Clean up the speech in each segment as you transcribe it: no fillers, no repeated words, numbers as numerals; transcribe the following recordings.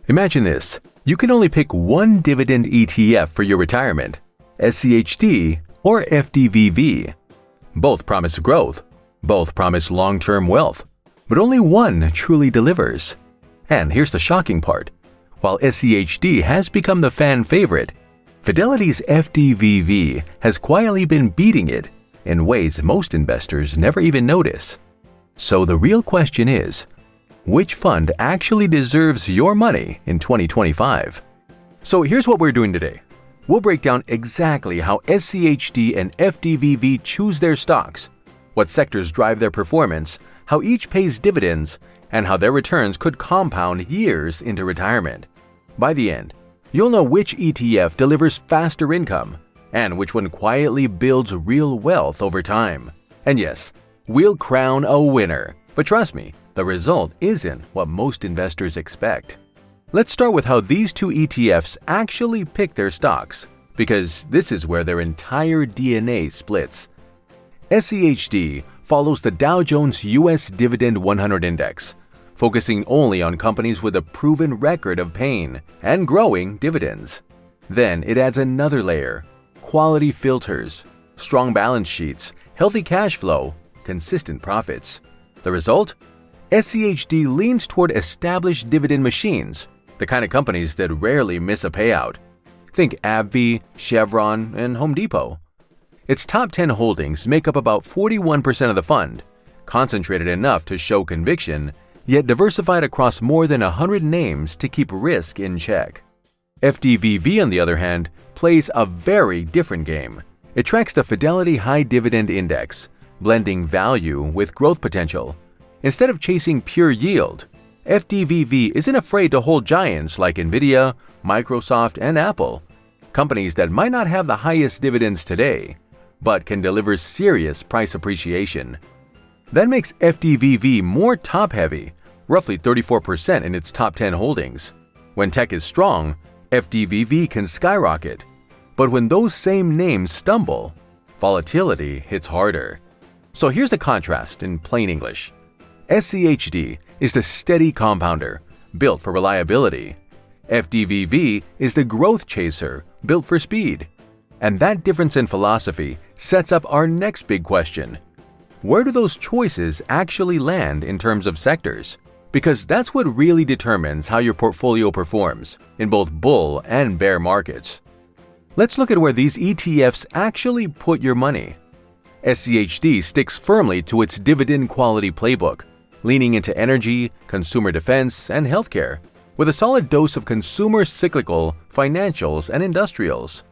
Imagine this. You can only pick one dividend ETF for your retirement, SCHD or FDVV. Both promise growth. Both promise long-term wealth. But only one truly delivers. And here's the shocking part. While SCHD has become the fan favorite, Fidelity's FDVV has quietly been beating it in ways most investors never even notice. So the real question is, which fund actually deserves your money in 2025? So here's what we're doing today. We'll break down exactly how SCHD and FDVV choose their stocks, what sectors drive their performance, how each pays dividends, and how their returns could compound years into retirement. By the end, you'll know which ETF delivers faster income and which one quietly builds real wealth over time. And yes, we'll crown a winner. But trust me, the result isn't what most investors expect. Let's start with how these two ETFs actually pick their stocks, because this is where their entire DNA splits. SCHD follows the Dow Jones US Dividend 100 Index, focusing only on companies with a proven record of paying and growing dividends. Then it adds another layer: quality filters, strong balance sheets, healthy cash flow, consistent profits. The result? SCHD leans toward established dividend machines, the kind of companies that rarely miss a payout. Think AbbVie, Chevron, and Home Depot. Its top 10 holdings make up about 41% of the fund, concentrated enough to show conviction, yet diversified across more than 100 names to keep risk in check. FDVV, on the other hand, plays a very different game. It tracks the Fidelity High Dividend Index, blending value with growth potential. Instead of chasing pure yield, FDVV isn't afraid to hold giants like Nvidia, Microsoft, and Apple, companies that might not have the highest dividends today, but can deliver serious price appreciation. That makes FDVV more top-heavy, roughly 34% in its top 10 holdings. When tech is strong, FDVV can skyrocket. But when those same names stumble, volatility hits harder. So here's the contrast in plain English. SCHD is the steady compounder, built for reliability. FDVV is the growth chaser, built for speed. And that difference in philosophy sets up our next big question. Where do those choices actually land in terms of sectors? Because that's what really determines how your portfolio performs in both bull and bear markets. Let's look at where these ETFs actually put your money. SCHD sticks firmly to its dividend quality playbook, leaning into energy, consumer defense, and healthcare, with a solid dose of consumer cyclical, financials, and industrials.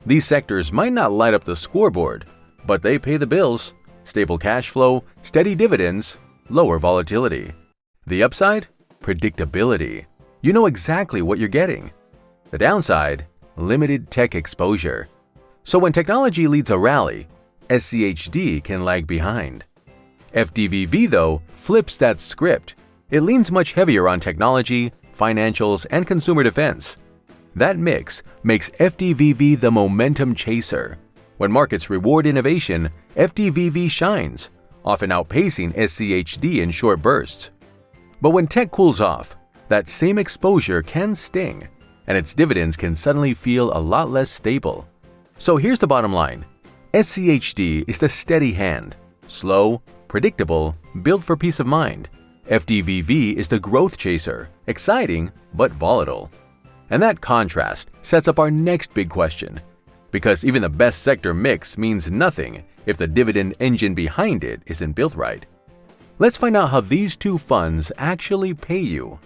These sectors might not light up the scoreboard, but they pay the bills: stable cash flow, steady dividends, lower volatility. The upside? Predictability. You know exactly what you're getting. The downside? Limited tech exposure. So when technology leads a rally, SCHD can lag behind. FDVV, though, flips that script. It leans much heavier on technology, financials, and consumer defense. That mix makes FDVV the momentum chaser. When markets reward innovation, FDVV shines, often outpacing SCHD in short bursts. But when tech cools off, that same exposure can sting, and its dividends can suddenly feel a lot less stable. So here's the bottom line. SCHD is the steady hand, slow, predictable, built for peace of mind. FDVV is the growth chaser, exciting but volatile. And that contrast sets up our next big question, because even the best sector mix means nothing if the dividend engine behind it isn't built right. Let's find out how these two funds actually pay you.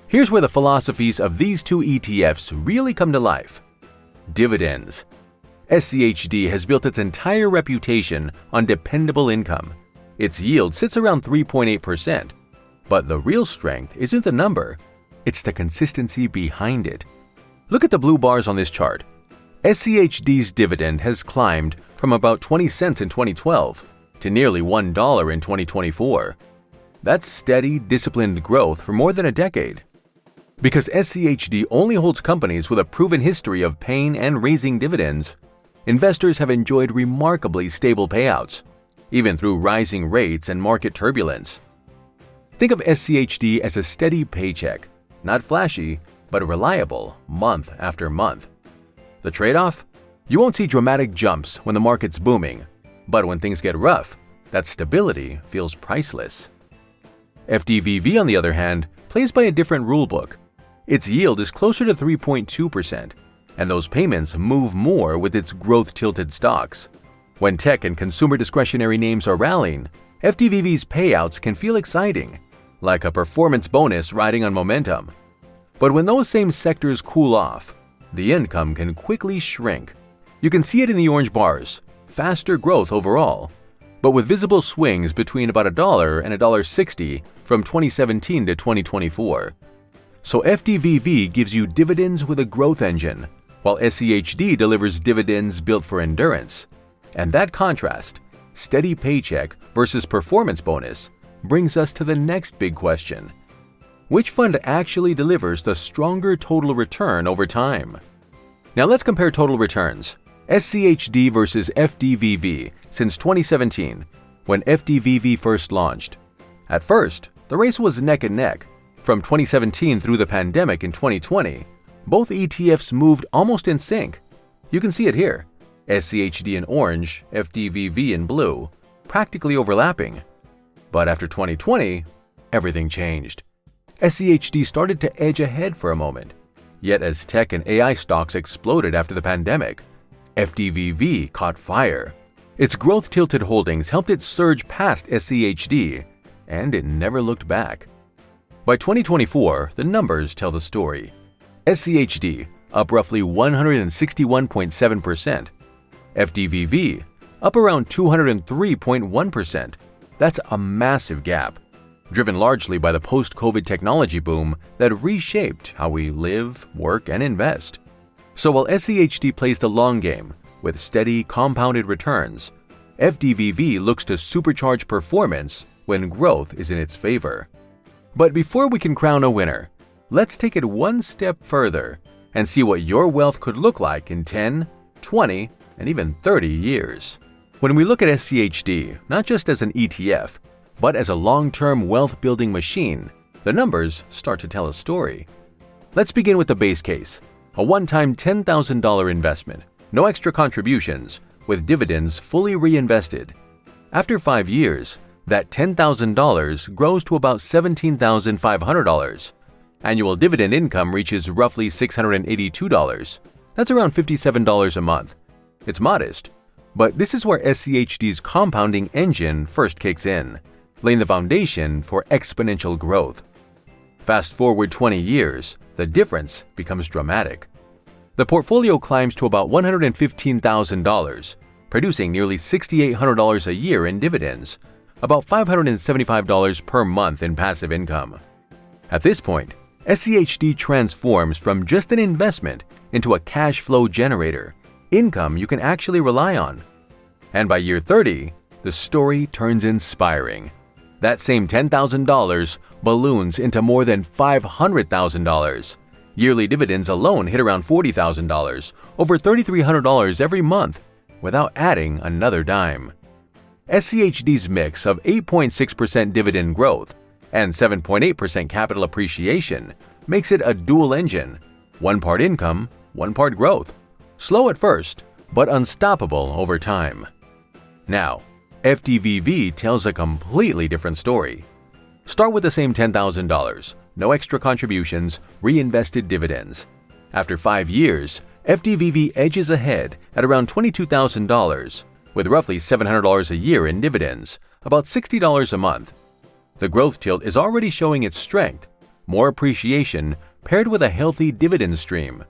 Here's where the philosophies of these two ETFs really come to life. Dividends. SCHD has built its entire reputation on dependable income. Its yield sits around 3.8%. But the real strength isn't the number, it's the consistency behind it. Look at the blue bars on this chart. SCHD's dividend has climbed from about 20 cents in 2012 to nearly $1 in 2024. That's steady, disciplined growth for more than a decade. Because SCHD only holds companies with a proven history of paying and raising dividends, investors have enjoyed remarkably stable payouts, even through rising rates and market turbulence. Think of SCHD as a steady paycheck, not flashy, but reliable month after month. The trade-off? You won't see dramatic jumps when the market's booming, but when things get rough, that stability feels priceless. FDVV, on the other hand, plays by a different rulebook. Its yield is closer to 3.2%, and those payments move more with its growth-tilted stocks. When tech and consumer discretionary names are rallying, FDVV's payouts can feel exciting, like a performance bonus riding on momentum. But when those same sectors cool off, the income can quickly shrink. You can see it in the orange bars, faster growth overall, but with visible swings between about $1 and $1.60 from 2017 to 2024. So FDVV gives you dividends with a growth engine, while SCHD delivers dividends built for endurance. And that contrast, steady paycheck versus performance bonus, brings us to the next big question. Which fund actually delivers the stronger total return over time? Now let's compare total returns. SCHD versus FDVV since 2017, when FDVV first launched. At first, the race was neck and neck. From 2017 through the pandemic in 2020, both ETFs moved almost in sync. You can see it here. SCHD in orange, FDVV in blue, practically overlapping. But after 2020, everything changed. SCHD started to edge ahead for a moment. Yet as tech and AI stocks exploded after the pandemic, FDVV caught fire. Its growth-tilted holdings helped it surge past SCHD, and it never looked back. By 2024, the numbers tell the story. SCHD up roughly 161.7%. FDVV up around 203.1%. That's a massive gap, driven largely by the post-COVID technology boom that reshaped how we live, work, and invest. So while SCHD plays the long game with steady, compounded returns, FDVV looks to supercharge performance when growth is in its favor. But before we can crown a winner, let's take it one step further and see what your wealth could look like in 10, 20, and even 30 years. When we look at SCHD not just as an ETF, but as a long-term wealth-building machine, the numbers start to tell a story. Let's begin with the base case. A one-time $10,000 investment, no extra contributions, with dividends fully reinvested. After 5 years, that $10,000 grows to about $17,500. Annual dividend income reaches roughly $682. That's around $57 a month. It's modest, but this is where SCHD's compounding engine first kicks in, laying the foundation for exponential growth. Fast forward 20 years, the difference becomes dramatic. The portfolio climbs to about $115,000, producing nearly $6,800 a year in dividends, about $575 per month in passive income. At this point, SCHD transforms from just an investment into a cash flow generator, income you can actually rely on. And by year 30, the story turns inspiring. That same $10,000 balloons into more than $500,000. Yearly dividends alone hit around $40,000, over $3,300 every month, without adding another dime. SCHD's mix of 8.6% dividend growth and 7.8% capital appreciation makes it a dual engine, one part income, one part growth. Slow at first, but unstoppable over time. Now, FDVV tells a completely different story. Start with the same $10,000, no extra contributions, reinvested dividends. After 5 years, FDVV edges ahead at around $22,000, with roughly $700 a year in dividends, about $60 a month. The growth tilt is already showing its strength, more appreciation paired with a healthy dividend stream.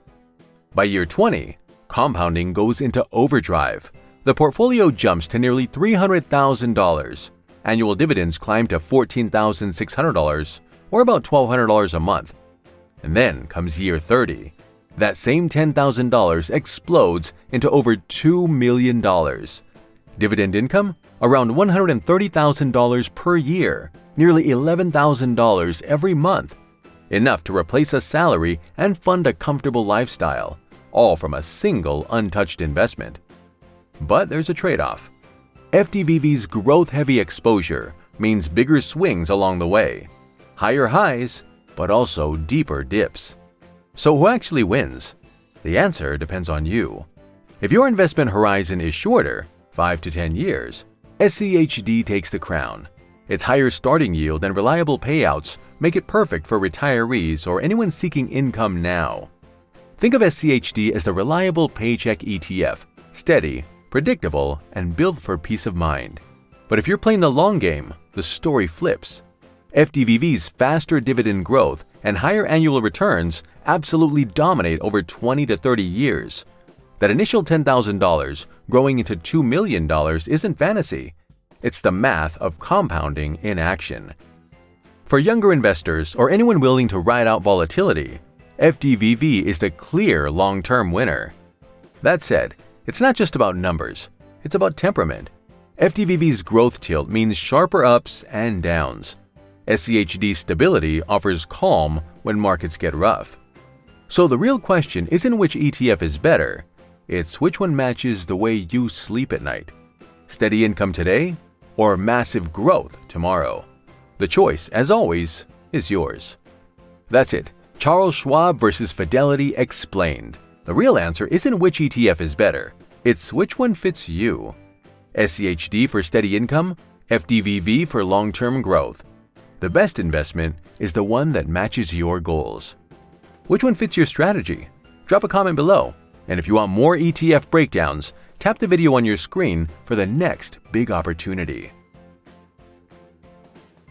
By year 20, compounding goes into overdrive. The portfolio jumps to nearly $300,000. Annual dividends climb to $14,600, or about $1,200 a month. And then comes year 30. That same $10,000 explodes into over $2 million. Dividend income? Around $130,000 per year, nearly $11,000 every month. Enough to replace a salary and fund a comfortable lifestyle, all from a single untouched investment. But there's a trade-off. FDVV's growth-heavy exposure means bigger swings along the way. Higher highs, but also deeper dips. So who actually wins? The answer depends on you. If your investment horizon is shorter, 5 to 10 years, SCHD takes the crown. Its higher starting yield and reliable payouts make it perfect for retirees or anyone seeking income now. Think of SCHD as the reliable paycheck ETF, steady, predictable, and built for peace of mind. But if you're playing the long game, the story flips. FDVV's faster dividend growth and higher annual returns absolutely dominate over 20 to 30 years. That initial $10,000 growing into $2 million isn't fantasy. It's the math of compounding in action. For younger investors or anyone willing to ride out volatility, FDVV is the clear long-term winner. That said, it's not just about numbers, it's about temperament. FDVV's growth tilt means sharper ups and downs. SCHD's stability offers calm when markets get rough. So the real question isn't which ETF is better, it's which one matches the way you sleep at night. Steady income today or massive growth tomorrow? The choice, as always, is yours. That's it. Charles Schwab versus Fidelity explained. The real answer isn't which ETF is better, it's which one fits you. SCHD for steady income, FDVV for long-term growth. The best investment is the one that matches your goals. Which one fits your strategy? Drop a comment below. And if you want more ETF breakdowns, tap the video on your screen for the next big opportunity.